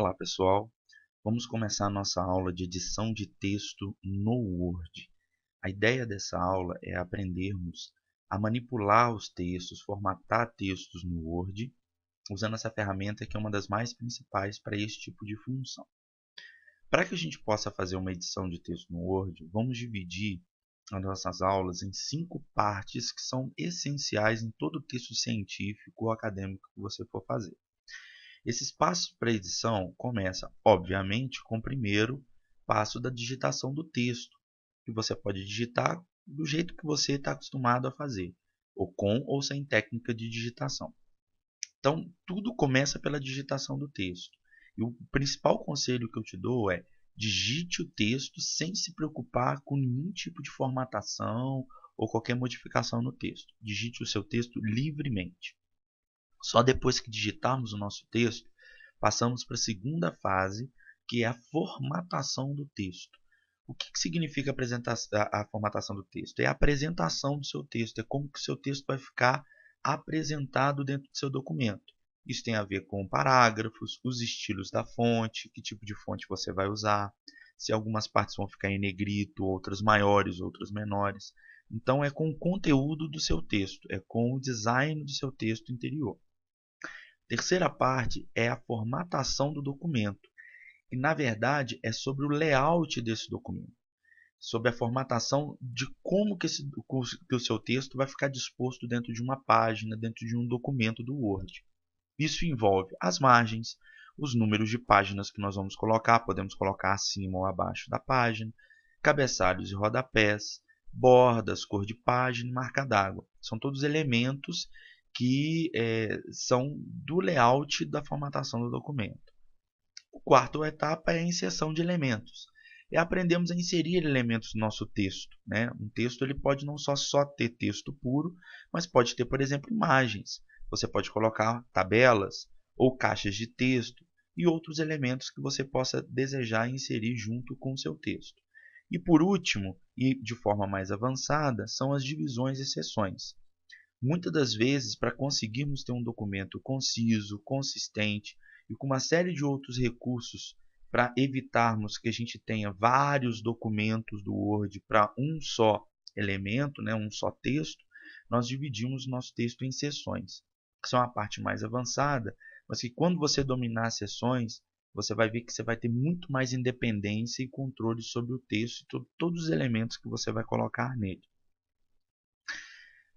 Olá pessoal, vamos começar a nossa aula de edição de texto no Word. A ideia dessa aula é aprendermos a manipular os textos, formatar textos no Word, usando essa ferramenta que é uma das mais principais para esse tipo de função. Para que a gente possa fazer uma edição de texto no Word, vamos dividir as nossas aulas em 5 partes que são essenciais em todo texto científico ou acadêmico que você for fazer. Esses passos para edição começam, obviamente, com o primeiro passo da digitação do texto, que você pode digitar do jeito que você está acostumado a fazer, ou com ou sem técnica de digitação. Então, tudo começa pela digitação do texto. E o principal conselho que eu te dou é: digite o texto sem se preocupar com nenhum tipo de formatação ou qualquer modificação no texto. Digite o seu texto livremente. Só depois que digitarmos o nosso texto, passamos para a segunda fase, que é a formatação do texto. O que significa a formatação do texto? É a apresentação do seu texto, é como que o seu texto vai ficar apresentado dentro do seu documento. Isso tem a ver com parágrafos, os estilos da fonte, que tipo de fonte você vai usar, se algumas partes vão ficar em negrito, outras maiores, outras menores. Então é com o conteúdo do seu texto, é com o design do seu texto interior. Terceira parte é a formatação do documento, e na verdade é sobre o layout desse documento, sobre a formatação de como que o seu texto vai ficar disposto dentro de uma página, dentro de um documento do Word. Isso envolve as margens, os números de páginas que nós vamos colocar, podemos colocar acima ou abaixo da página, cabeçalhos e rodapés, bordas, cor de página e marca d'água. São todos elementos que são do layout da formatação do documento. A quarta etapa é a inserção de elementos. Aprendemos a inserir elementos no nosso texto, né? Um texto ele pode não só ter texto puro, mas pode ter, por exemplo, imagens. Você pode colocar tabelas ou caixas de texto e outros elementos que você possa desejar inserir junto com o seu texto. E por último, e de forma mais avançada, são as divisões e seções. Muitas das vezes, para conseguirmos ter um documento conciso, consistente e com uma série de outros recursos para evitarmos que a gente tenha vários documentos do Word para um só elemento, né, um só texto, nós dividimos o nosso texto em seções, que são a parte mais avançada, mas que quando você dominar as seções, você vai ver que você vai ter muito mais independência e controle sobre o texto e todos os elementos que você vai colocar nele.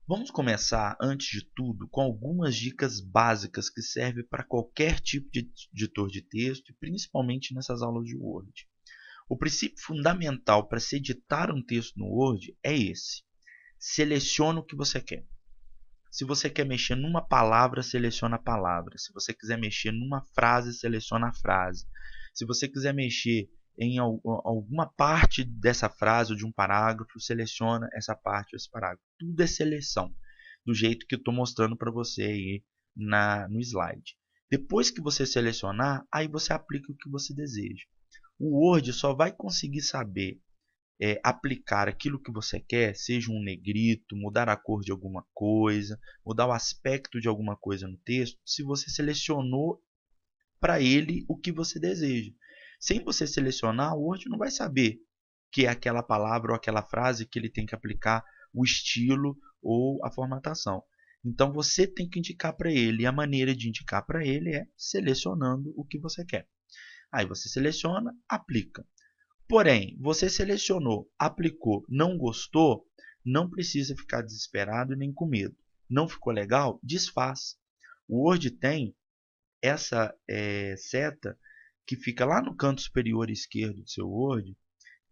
Vamos começar, antes de tudo, com algumas dicas básicas que servem para qualquer tipo de editor de texto e principalmente nessas aulas de Word. O princípio fundamental para se editar um texto no Word é esse: seleciona o que você quer. Se você quer mexer numa palavra, seleciona a palavra. Se você quiser mexer numa frase, seleciona a frase. Se você quiser mexer em alguma parte dessa frase ou de um parágrafo, seleciona essa parte ou esse parágrafo. Tudo é seleção, do jeito que eu estou mostrando para você aí no slide. Depois que você selecionar, aí você aplica o que você deseja. O Word só vai conseguir saber aplicar aquilo que você quer, seja um negrito, mudar a cor de alguma coisa, mudar o aspecto de alguma coisa no texto, se você selecionou para ele o que você deseja. Sem você selecionar, o Word não vai saber que é aquela palavra ou aquela frase que ele tem que aplicar o estilo ou a formatação. Então você tem que indicar para ele, e a maneira de indicar para ele é selecionando o que você quer. Aí você seleciona, aplica. Porém, você selecionou, aplicou, não gostou, não precisa ficar desesperado nem com medo. Não ficou legal? Desfaz. O Word tem essa seta que fica lá no canto superior esquerdo do seu Word,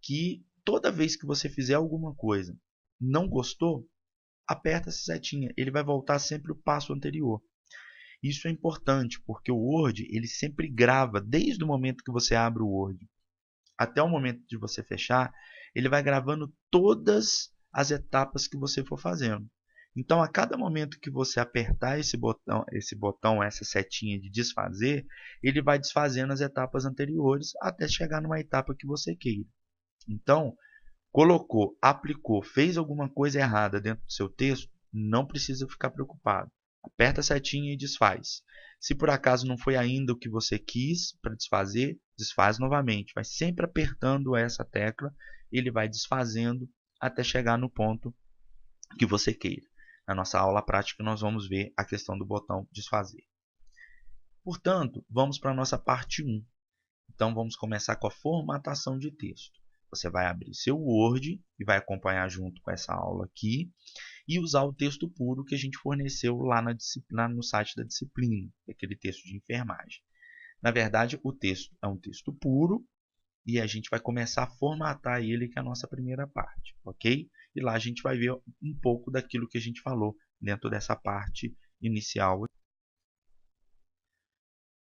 que toda vez que você fizer alguma coisa, não gostou, aperta essa setinha, ele vai voltar sempre o passo anterior. Isso é importante, porque o Word ele sempre grava, desde o momento que você abre o Word até o momento de você fechar, ele vai gravando todas as etapas que você for fazendo. Então, a cada momento que você apertar esse botão, essa setinha de desfazer, ele vai desfazendo as etapas anteriores até chegar numa etapa que você queira. Então, colocou, aplicou, fez alguma coisa errada dentro do seu texto, não precisa ficar preocupado. Aperta a setinha e desfaz. Se por acaso não foi ainda o que você quis para desfazer, desfaz novamente. Vai sempre apertando essa tecla, ele vai desfazendo até chegar no ponto que você queira. Na nossa aula prática, nós vamos ver a questão do botão desfazer. Portanto, vamos para a nossa parte 1. Então, vamos começar com a formatação de texto. Você vai abrir seu Word e vai acompanhar junto com essa aula aqui e usar o texto puro que a gente forneceu lá no site da disciplina, aquele texto de enfermagem. Na verdade, o texto é um texto puro e a gente vai começar a formatar ele, que é a nossa primeira parte, ok? E lá a gente vai ver um pouco daquilo que a gente falou dentro dessa parte inicial.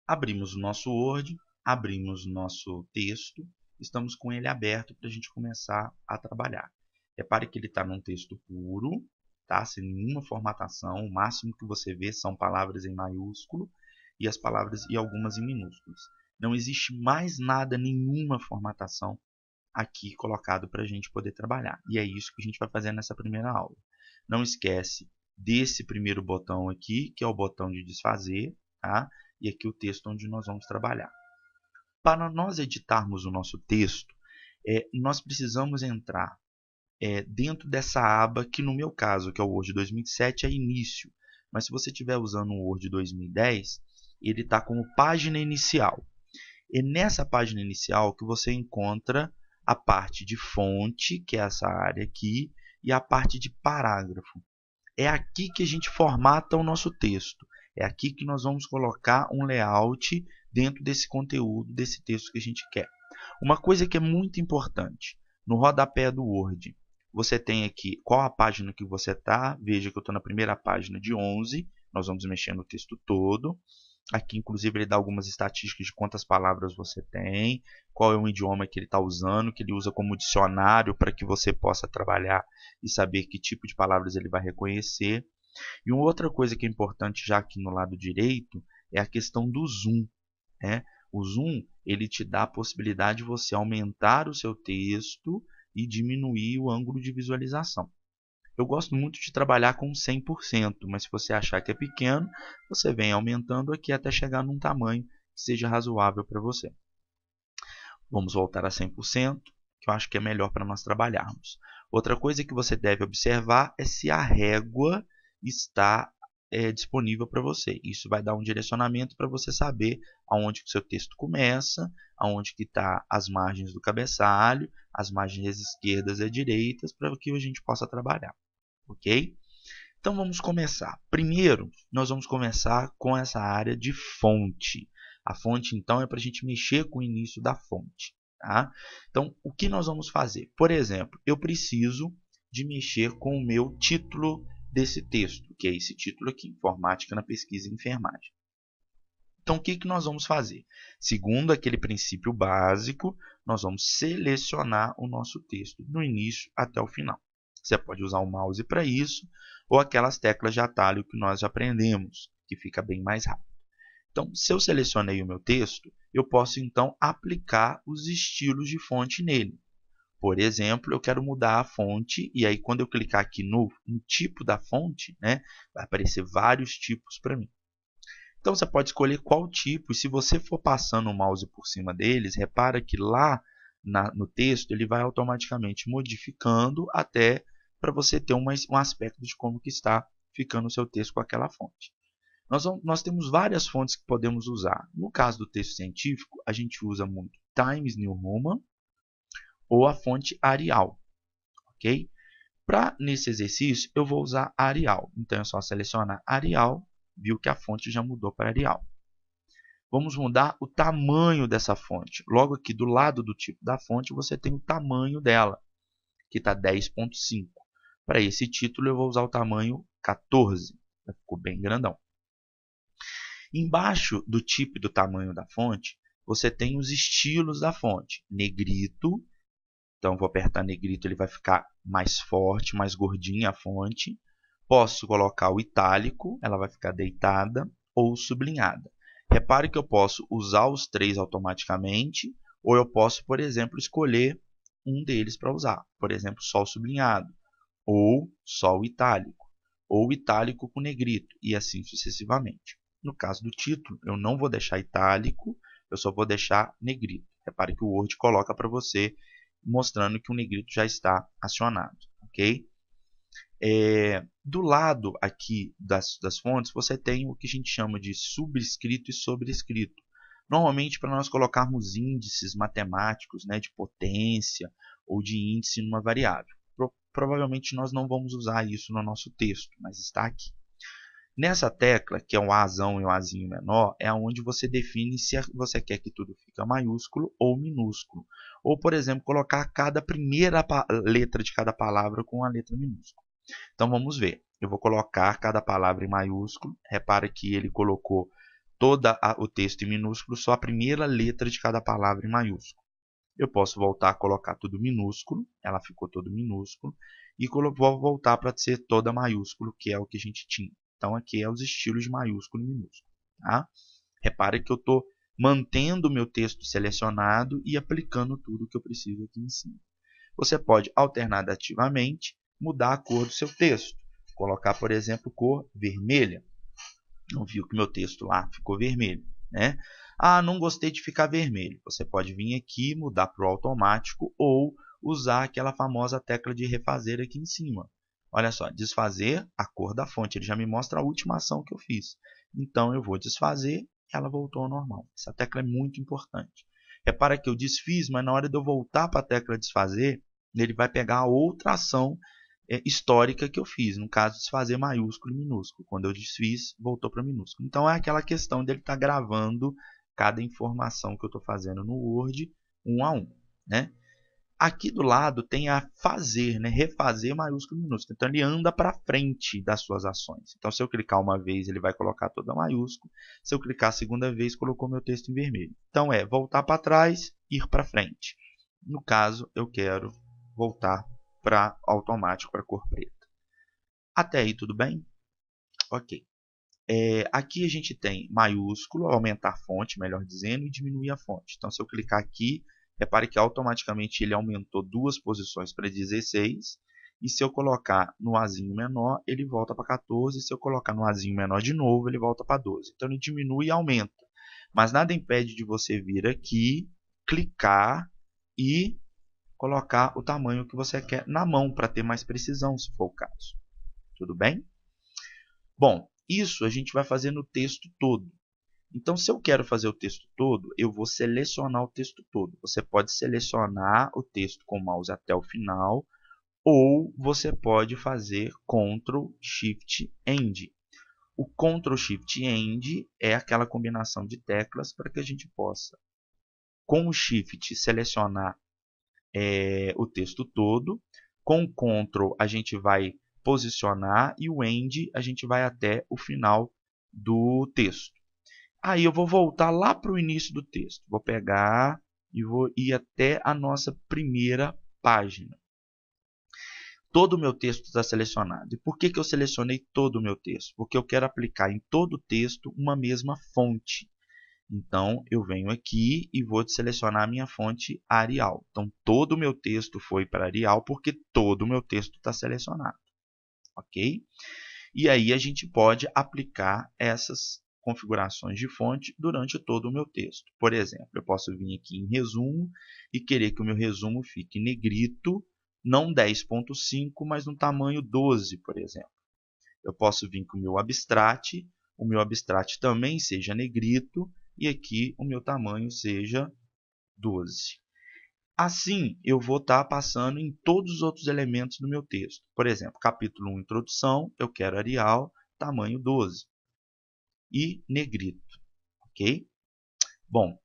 Abrimos o nosso Word, abrimos o nosso texto, estamos com ele aberto para a gente começar a trabalhar. Repare que ele está num texto puro, tá? Sem nenhuma formatação, o máximo que você vê são palavras em maiúsculo e as palavras e algumas em minúsculos. Não existe mais nada, nenhuma formatação aqui colocado para a gente poder trabalhar. E é isso que a gente vai fazer nessa primeira aula. Não esquece desse primeiro botão aqui, que é o botão de desfazer, tá? E aqui o texto onde nós vamos trabalhar. Para nós editarmos o nosso texto, nós precisamos entrar dentro dessa aba, que no meu caso, que é o Word 2007, é início. Mas se você estiver usando o Word 2010, ele está como página inicial. E nessa página inicial que você encontra a parte de fonte, que é essa área aqui, e a parte de parágrafo. É aqui que a gente formata o nosso texto. É aqui que nós vamos colocar um layout dentro desse conteúdo, desse texto que a gente quer. Uma coisa que é muito importante, no rodapé do Word, você tem aqui qual a página que você está. Veja que eu estou na primeira página de 11. Nós vamos mexer no texto todo. Aqui, inclusive, ele dá algumas estatísticas de quantas palavras você tem, qual é o idioma que ele está usando, que ele usa como dicionário para que você possa trabalhar e saber que tipo de palavras ele vai reconhecer. E uma outra coisa que é importante já aqui no lado direito é a questão do zoom, né? O zoom ele te dá a possibilidade de você aumentar o seu texto e diminuir o ângulo de visualização. Eu gosto muito de trabalhar com 100%, mas se você achar que é pequeno, você vem aumentando aqui até chegar num tamanho que seja razoável para você. Vamos voltar a 100%, que eu acho que é melhor para nós trabalharmos. Outra coisa que você deve observar é se a régua está disponível para você. Isso vai dar um direcionamento para você saber aonde que o seu texto começa, aonde que está as margens do cabeçalho, as margens esquerdas e direitas, para que a gente possa trabalhar. Ok? Então vamos começar. Primeiro, nós vamos começar com essa área de fonte. A fonte, então, é para a gente mexer com o início da fonte. Tá? Então, o que nós vamos fazer? Por exemplo, eu preciso de mexer com o meu título desse texto, que é esse título aqui, Informática na Pesquisa em Enfermagem. Então, o que nós vamos fazer? Segundo aquele princípio básico, nós vamos selecionar o nosso texto, do início até o final. Você pode usar o mouse para isso, ou aquelas teclas de atalho que nós já aprendemos, que fica bem mais rápido. Então, se eu selecionei o meu texto, eu posso então aplicar os estilos de fonte nele. Por exemplo, eu quero mudar a fonte, e aí quando eu clicar aqui no tipo da fonte, né, vai aparecer vários tipos para mim. Então você pode escolher qual tipo, e se você for passando o mouse por cima deles, repara que lá no texto ele vai automaticamente modificando até para você ter um aspecto de como que está ficando o seu texto com aquela fonte. Nós temos várias fontes que podemos usar. No caso do texto científico, a gente usa muito Times New Roman ou a fonte Arial. Ok? Nesse exercício, eu vou usar Arial. Então, é só selecionar Arial, viu que a fonte já mudou para Arial. Vamos mudar o tamanho dessa fonte. Logo aqui do lado do tipo da fonte, você tem o tamanho dela, que está 10.5. Para esse título, eu vou usar o tamanho 14. Ficou bem grandão. Embaixo do tipo e do tamanho da fonte, você tem os estilos da fonte. Negrito. Então, vou apertar negrito, ele vai ficar mais forte, mais gordinha a fonte. Posso colocar o itálico, ela vai ficar deitada, ou sublinhada. Repare que eu posso usar os três automaticamente, ou eu posso, por exemplo, escolher um deles para usar. Por exemplo, só o sublinhado, ou só o itálico. ou itálico com negrito, e assim sucessivamente. No caso do título, eu não vou deixar itálico, eu só vou deixar negrito. Repare que o Word coloca para você, mostrando que o negrito já está acionado. Ok? Do lado aqui das fontes, você tem o que a gente chama de subscrito e sobrescrito. Normalmente, para nós colocarmos índices matemáticos, né, de potência ou de índice numa variável. Provavelmente nós não vamos usar isso no nosso texto, mas está aqui. Nessa tecla, que é o Azão e o Azinho menor, é onde você define se você quer que tudo fique maiúsculo ou minúsculo. Ou, por exemplo, colocar cada primeira letra de cada palavra com a letra minúscula. Então, vamos ver. Eu vou colocar cada palavra em maiúsculo. Repara que ele colocou todo o texto em minúsculo, só a primeira letra de cada palavra em maiúsculo. Eu posso voltar a colocar tudo minúsculo, ela ficou todo minúsculo, e vou voltar para ser toda maiúsculo, que é o que a gente tinha. Então, aqui é os estilos de maiúsculo e minúsculo. Tá? Repare que eu estou mantendo o meu texto selecionado e aplicando tudo que eu preciso aqui em cima. Você pode, alternativamente, mudar a cor do seu texto. Colocar, por exemplo, cor vermelha. Não viu que meu texto lá ficou vermelho, né? Ah, não gostei de ficar vermelho. Você pode vir aqui, mudar para o automático ou usar aquela famosa tecla de refazer aqui em cima. Olha só, desfazer a cor da fonte. Ele já me mostra a última ação que eu fiz. Então, eu vou desfazer e ela voltou ao normal. Essa tecla é muito importante. Repara que eu desfiz, mas na hora de eu voltar para a tecla desfazer, ele vai pegar a outra ação histórica que eu fiz. No caso, desfazer maiúsculo e minúsculo. Quando eu desfiz, voltou para minúsculo. Então, é aquela questão dele estar gravando cada informação que eu estou fazendo no Word, um a um. Né? Aqui do lado tem a fazer, né? Refazer maiúsculo e minúsculo. Então, ele anda para frente das suas ações. Então, se eu clicar uma vez, ele vai colocar toda maiúsculo. Se eu clicar a segunda vez, colocou meu texto em vermelho. Então, é voltar para trás, ir para frente. No caso, eu quero voltar para automático, para cor preta. Até aí, tudo bem? Ok. Aqui a gente tem maiúsculo, aumentar a fonte, melhor dizendo, e diminuir a fonte. Então, se eu clicar aqui, repare que automaticamente ele aumentou 2 posições para 16. E se eu colocar no Azinho menor, ele volta para 14. E se eu colocar no Azinho menor de novo, ele volta para 12. Então, ele diminui e aumenta. Mas nada impede de você vir aqui, clicar e colocar o tamanho que você quer na mão para ter mais precisão, se for o caso. Tudo bem? Bom, isso a gente vai fazer no texto todo. Então, se eu quero fazer o texto todo, eu vou selecionar o texto todo. Você pode selecionar o texto com o mouse até o final, ou você pode fazer Ctrl Shift End. O Ctrl Shift End é aquela combinação de teclas para que a gente possa, com o Shift, selecionar o texto todo. Com o Ctrl a gente vai posicionar e o End a gente vai até o final do texto. Aí eu vou voltar lá para o início do texto. Vou pegar e vou ir até a nossa primeira página. Todo o meu texto está selecionado. E por que eu selecionei todo o meu texto? Porque eu quero aplicar em todo o texto uma mesma fonte. Então, eu venho aqui e vou selecionar a minha fonte Arial. Então, todo o meu texto foi para Arial porque todo o meu texto está selecionado. Ok? E aí a gente pode aplicar essas configurações de fonte durante todo o meu texto. Por exemplo, eu posso vir aqui em resumo e querer que o meu resumo fique negrito, não 10.5, mas no tamanho 12, por exemplo. Eu posso vir com o meu abstract também seja negrito, e aqui o meu tamanho seja 12. Assim, eu vou estar passando em todos os outros elementos do meu texto. Por exemplo, capítulo 1, introdução, eu quero Arial, tamanho 12. E negrito. Ok? Bom,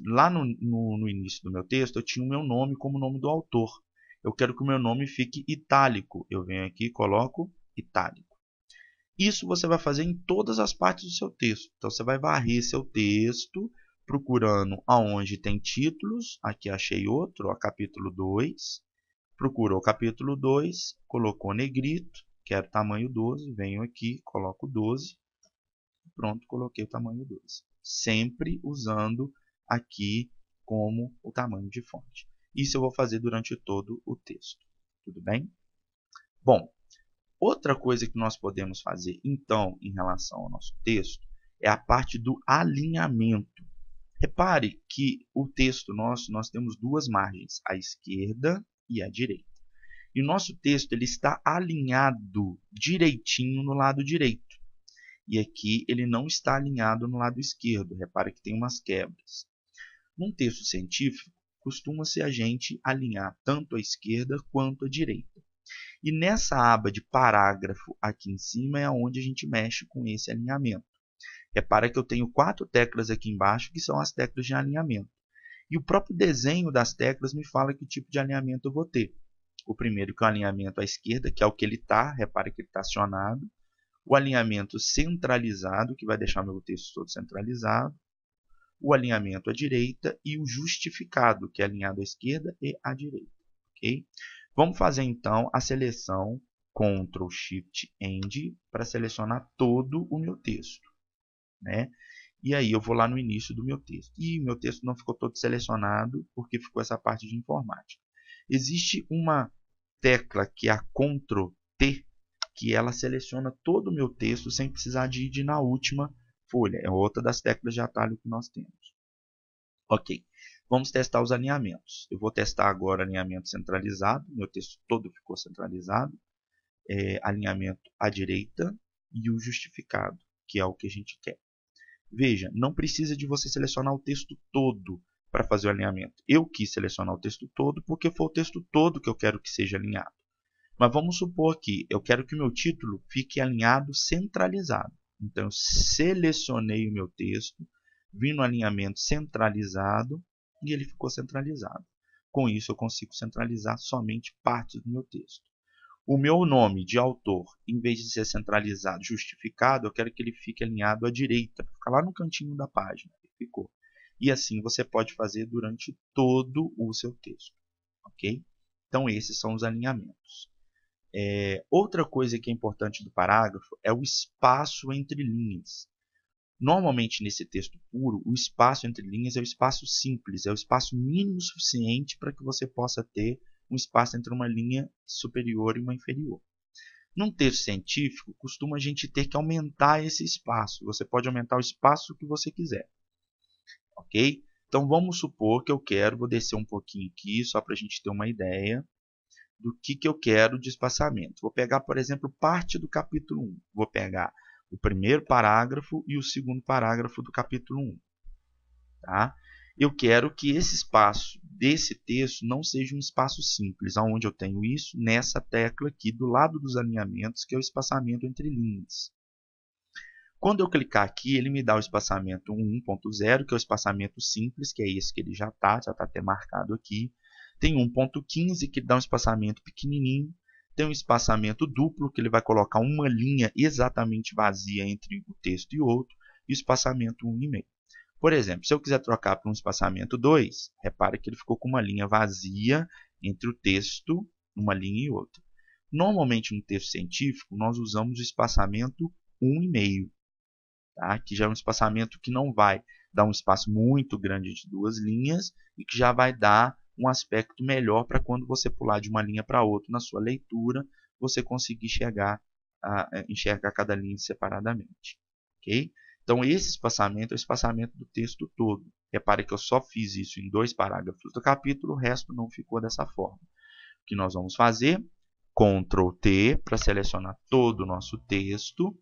lá no início do meu texto, eu tinha o meu nome como nome do autor. Eu quero que o meu nome fique itálico. Eu venho aqui e coloco itálico. Isso você vai fazer em todas as partes do seu texto. Então, você vai varrer seu texto, procurando aonde tem títulos. Aqui achei outro, ó, capítulo 2. Procurou o capítulo 2, colocou negrito, quero tamanho 12. Venho aqui, coloco 12. Pronto, coloquei o tamanho 12. Sempre usando aqui como o tamanho de fonte. Isso eu vou fazer durante todo o texto. Tudo bem? Bom, Outra coisa que nós podemos fazer, então, em relação ao nosso texto, é a parte do alinhamento. Repare que o texto nosso, nós temos duas margens, a esquerda e a direita. E o nosso texto ele está alinhado direitinho no lado direito. E aqui ele não está alinhado no lado esquerdo. Repare que tem umas quebras. Num texto científico, costuma-se a gente alinhar tanto a esquerda quanto a direita. E nessa aba de parágrafo aqui em cima é onde a gente mexe com esse alinhamento. Repara que eu tenho 4 teclas aqui embaixo que são as teclas de alinhamento. E o próprio desenho das teclas me fala que tipo de alinhamento eu vou ter. O primeiro que é o alinhamento à esquerda, que é o que ele está, repara que ele está acionado. O alinhamento centralizado, que vai deixar meu texto todo centralizado. O alinhamento à direita e o justificado, que é alinhado à esquerda e à direita. Okay? Vamos fazer então a seleção Ctrl Shift End para selecionar todo o meu texto. Né? E aí eu vou lá no início do meu texto. E meu texto não ficou todo selecionado porque ficou essa parte de informática. Existe uma tecla que é a Ctrl T, que ela seleciona todo o meu texto sem precisar de ir na última folha. É outra das teclas de atalho que nós temos. Ok, vamos testar os alinhamentos. Eu vou testar agora alinhamento centralizado. Meu texto todo ficou centralizado. Alinhamento à direita e o justificado, que é o que a gente quer. Veja, não precisa de você selecionar o texto todo para fazer o alinhamento. Eu quis selecionar o texto todo porque foi o texto todo que eu quero que seja alinhado. Mas vamos supor que eu quero que o meu título fique alinhado centralizado. Então, eu selecionei o meu texto, vim no alinhamento centralizado e ele ficou centralizado. Com isso, eu consigo centralizar somente partes do meu texto. O meu nome de autor, em vez de ser centralizado, justificado, eu quero que ele fique alinhado à direita, para ficar lá no cantinho da página. Ficou. E assim você pode fazer durante todo o seu texto. Ok? Então, esses são os alinhamentos. Outra coisa que é importante do parágrafo é o espaço entre linhas. Normalmente, nesse texto puro, o espaço entre linhas é o espaço simples, é o espaço mínimo suficiente para que você possa ter um espaço entre uma linha superior e uma inferior. Num texto científico, costuma a gente ter que aumentar esse espaço. Você pode aumentar o espaço que você quiser. Ok? Então, vamos supor que vou descer um pouquinho aqui, só para a gente ter uma ideia do que eu quero de espaçamento. Vou pegar, por exemplo, parte do capítulo 1. Vou pegar o primeiro parágrafo e o segundo parágrafo do capítulo 1. Tá? Eu quero que esse espaço desse texto não seja um espaço simples, onde eu tenho isso nessa tecla aqui do lado dos alinhamentos, que é o espaçamento entre linhas. Quando eu clicar aqui, ele me dá o espaçamento 1.0, que é o espaçamento simples, que é esse que ele já está até marcado aqui. Tem 1.15, que dá um espaçamento pequenininho. Tem um espaçamento duplo, que ele vai colocar uma linha exatamente vazia entre o texto e outro. E o espaçamento 1,5. Por exemplo, se eu quiser trocar para um espaçamento 2, repare que ele ficou com uma linha vazia entre o texto, uma linha e outra. Normalmente, no texto científico, nós usamos o espaçamento 1,5. Tá? Que já é um espaçamento que não vai dar um espaço muito grande de duas linhas e que já vai dar um aspecto melhor para quando você pular de uma linha para outra na sua leitura, você conseguir enxergar cada linha separadamente. Okay? Então, esse espaçamento é o espaçamento do texto todo. Repare que eu só fiz isso em 2 parágrafos do capítulo, o resto não ficou dessa forma. O que nós vamos fazer? Ctrl T para selecionar todo o nosso texto.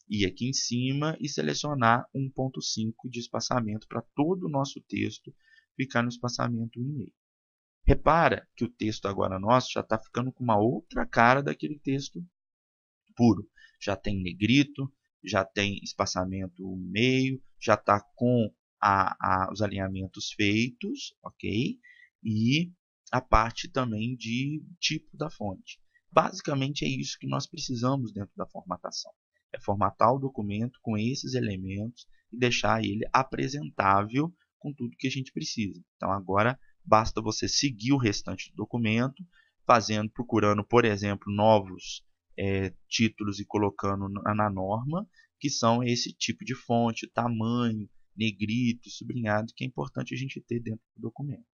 Ir aqui em cima e selecionar 1.5 de espaçamento para todo o nosso texto ficar no espaçamento 1,5. Repara que o texto agora nosso já está ficando com uma outra cara daquele texto puro. Já tem negrito, já tem espaçamento 1,5, já está com os alinhamentos feitos, ok? E a parte também de tipo da fonte. Basicamente é isso que nós precisamos dentro da formatação. É formatar o documento com esses elementos e deixar ele apresentável com tudo que a gente precisa. Então agora basta você seguir o restante do documento, procurando, por exemplo, novos títulos e colocando na norma, que são esse tipo de fonte, tamanho, negrito, sublinhado, que é importante a gente ter dentro do documento.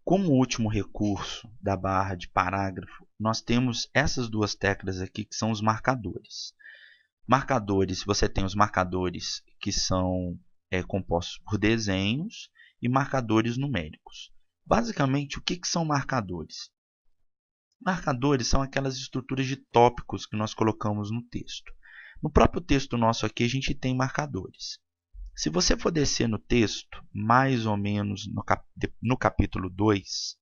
Como último recurso da barra de parágrafo, nós temos essas duas teclas aqui que são os marcadores. Marcadores, você tem os marcadores que são compostos por desenhos e marcadores numéricos. Basicamente, o que são marcadores? Marcadores são aquelas estruturas de tópicos que nós colocamos no texto. No próprio texto nosso aqui, a gente tem marcadores. Se você for descer no texto, mais ou menos no capítulo 2,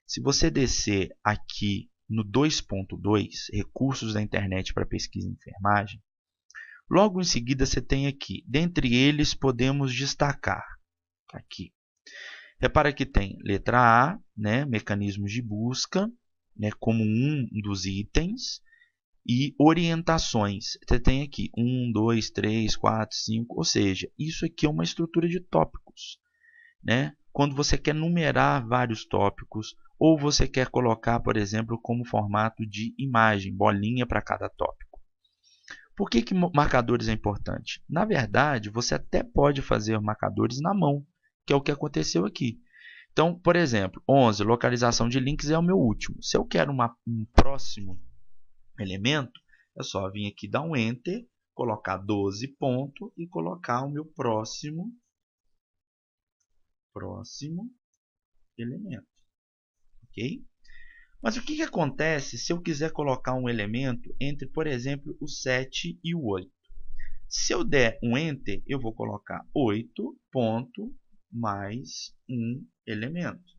se você descer aqui no 2.2, Recursos da Internet para Pesquisa em Enfermagem, logo em seguida você tem aqui, dentre eles podemos destacar, aqui. Repara que tem letra A, né, mecanismos de busca, né, como um dos itens, e orientações. Você tem aqui 1, 2, 3, 4, 5, ou seja, isso aqui é uma estrutura de tópicos, né? Quando você quer numerar vários tópicos, ou você quer colocar, por exemplo, como formato de imagem, bolinha para cada tópico. Por que marcadores é importante? Na verdade, você até pode fazer marcadores na mão, que é o que aconteceu aqui. Então, por exemplo, 11, localização de links é o meu último. Se eu quero um próximo elemento, é só vir aqui dar um Enter, colocar 12 ponto e colocar o meu próximo elemento. Ok? Mas o que acontece se eu quiser colocar um elemento entre, por exemplo, o 7 e o 8? Se eu der um Enter, eu vou colocar 8 ponto mais um elemento.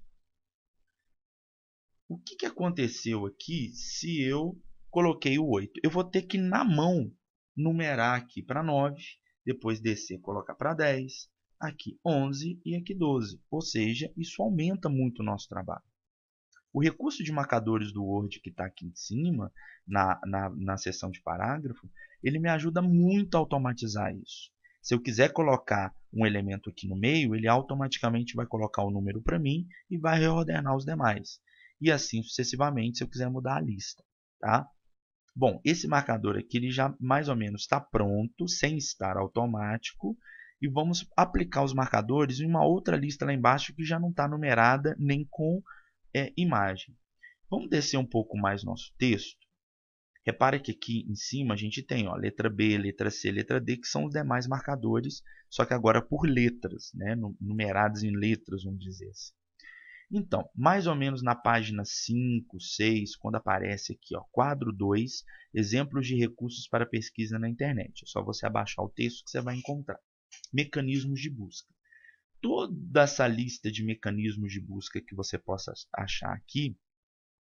O que aconteceu aqui se eu coloquei o 8? Eu vou ter que, na mão, numerar aqui para 9, depois descer, colocar para 10, aqui 11 e aqui 12. Ou seja, isso aumenta muito o nosso trabalho. O recurso de marcadores do Word que está aqui em cima, na seção de parágrafo, ele me ajuda muito a automatizar isso. Se eu quiser colocar um elemento aqui no meio, ele automaticamente vai colocar o número para mim e vai reordenar os demais. E assim sucessivamente, se eu quiser mudar a lista. Tá? Bom, esse marcador aqui ele já mais ou menos está pronto, sem estar automático. E vamos aplicar os marcadores em uma outra lista lá embaixo que já não está numerada nem com imagem. Vamos descer um pouco mais nosso texto. Repare que aqui em cima a gente tem letra B, letra C, letra D, que são os demais marcadores, só que agora por letras, né, numerados em letras, vamos dizer assim. Então, mais ou menos na página 5, 6, quando aparece aqui, quadro 2, exemplos de recursos para pesquisa na internet. É só você abaixar o texto que você vai encontrar. Mecanismos de busca. Toda essa lista de mecanismos de busca que você possa achar aqui,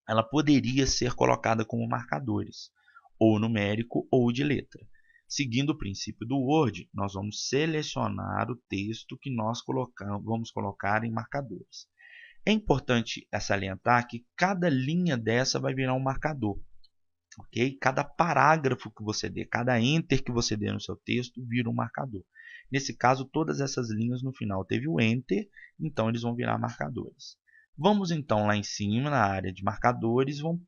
ela poderia ser colocada como marcadores, ou numérico ou de letra. Seguindo o princípio do Word, nós vamos selecionar o texto que nós vamos colocar em marcadores. É importante salientar que cada linha dessa vai virar um marcador. Okay? Cada parágrafo que você dê, cada enter que você dê no seu texto vira um marcador. Nesse caso, todas essas linhas no final teve o enter, então eles vão virar marcadores. Vamos então lá em cima, na área de marcadores, vamos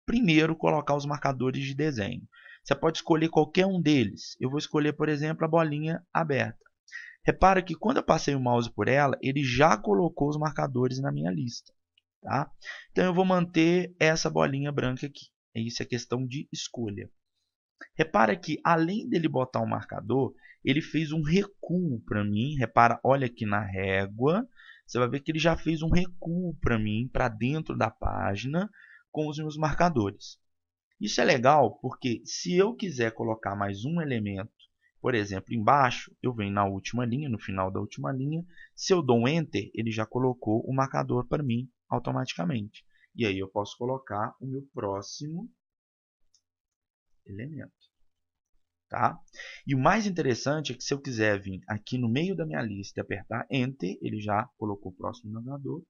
primeiro colocar os marcadores de desenho. Você pode escolher qualquer um deles. Eu vou escolher, por exemplo, a bolinha aberta. Repara que quando eu passei o mouse por ela, ele já colocou os marcadores na minha lista. Tá? Então eu vou manter essa bolinha branca aqui. Isso é questão de escolha. Repara que além dele botar um marcador, ele fez um recuo para mim. Repara, olha aqui na régua. Você vai ver que ele já fez um recuo para mim, para dentro da página, com os meus marcadores. Isso é legal porque se eu quiser colocar mais um elemento, por exemplo, embaixo, eu venho na última linha, no final da última linha. Se eu dou um Enter, ele já colocou o marcador para mim automaticamente. E aí eu posso colocar o meu próximo elemento. Tá? E o mais interessante é que se eu quiser vir aqui no meio da minha lista e apertar Enter, ele já colocou o próximo marcador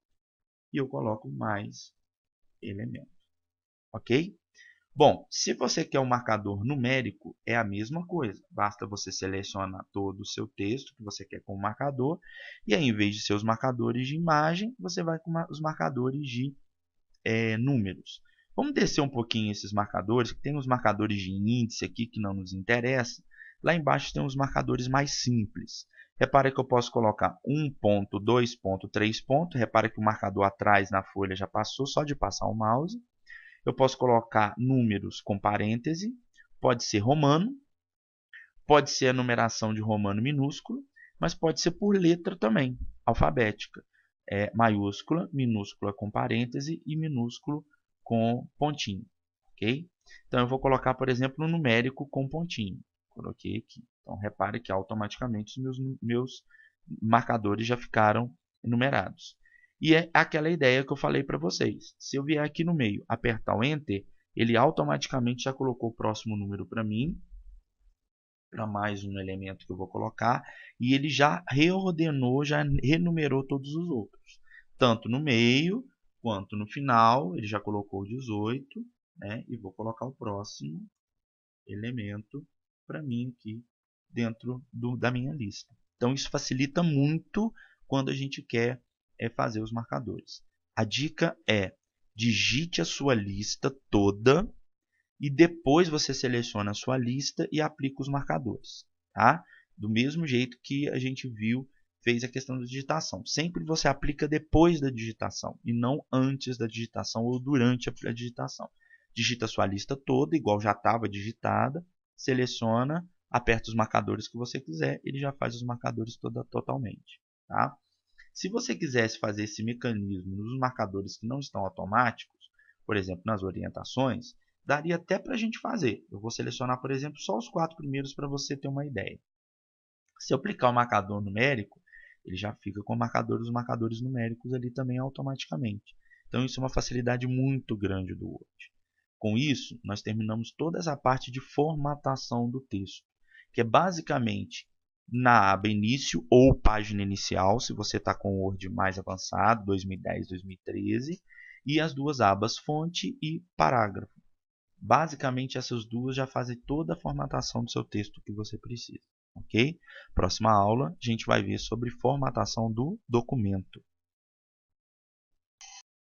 e eu coloco mais elemento. Ok? Bom, se você quer um marcador numérico, é a mesma coisa. Basta você selecionar todo o seu texto que você quer com o marcador. E aí, em vez de ser os marcadores de imagem, você vai com os marcadores de números. Vamos descer um pouquinho esses marcadores, que tem os marcadores de índice aqui que não nos interessam. Lá embaixo tem os marcadores mais simples. Repara que eu posso colocar 1 ponto, 2 ponto, 3 pontos. Repara que o marcador atrás na folha já passou, só de passar o mouse. Eu posso colocar números com parêntese, pode ser romano, pode ser a numeração de romano minúsculo, mas pode ser por letra também, alfabética. Maiúscula, minúscula com parêntese e minúsculo com pontinho. Ok? Então eu vou colocar, por exemplo, no numérico com pontinho. Coloquei aqui. Então repare que automaticamente os meus marcadores já ficaram numerados. E é aquela ideia que eu falei para vocês. Se eu vier aqui no meio, apertar o Enter, ele automaticamente já colocou o próximo número para mim, para mais um elemento que eu vou colocar, e ele já reordenou, já renumerou todos os outros. Tanto no meio, quanto no final, ele já colocou 18, né? E vou colocar o próximo elemento para mim aqui dentro da minha lista. Então isso facilita muito quando a gente quer fazer os marcadores. A dica é: digite a sua lista toda e depois você seleciona a sua lista e aplica os marcadores. Tá? Do mesmo jeito que a gente viu, fez a questão da digitação. Sempre você aplica depois da digitação e não antes da digitação ou durante a digitação. Digita a sua lista toda, igual já estava digitada, seleciona, aperta os marcadores que você quiser, ele já faz os marcadores totalmente. Tá? Se você quisesse fazer esse mecanismo nos marcadores que não estão automáticos, por exemplo, nas orientações, daria até para a gente fazer. Eu vou selecionar, por exemplo, só os 4 primeiros para você ter uma ideia. Se eu aplicar o marcador numérico, ele já fica com os marcadores numéricos ali também automaticamente. Então isso é uma facilidade muito grande do Word. Com isso, nós terminamos toda essa parte de formatação do texto, que é basicamente na aba início ou página inicial, se você está com o Word mais avançado, 2010, 2013, e as duas abas fonte e parágrafo. Basicamente, essas duas já fazem toda a formatação do seu texto que você precisa. Ok? Próxima aula, a gente vai ver sobre formatação do documento.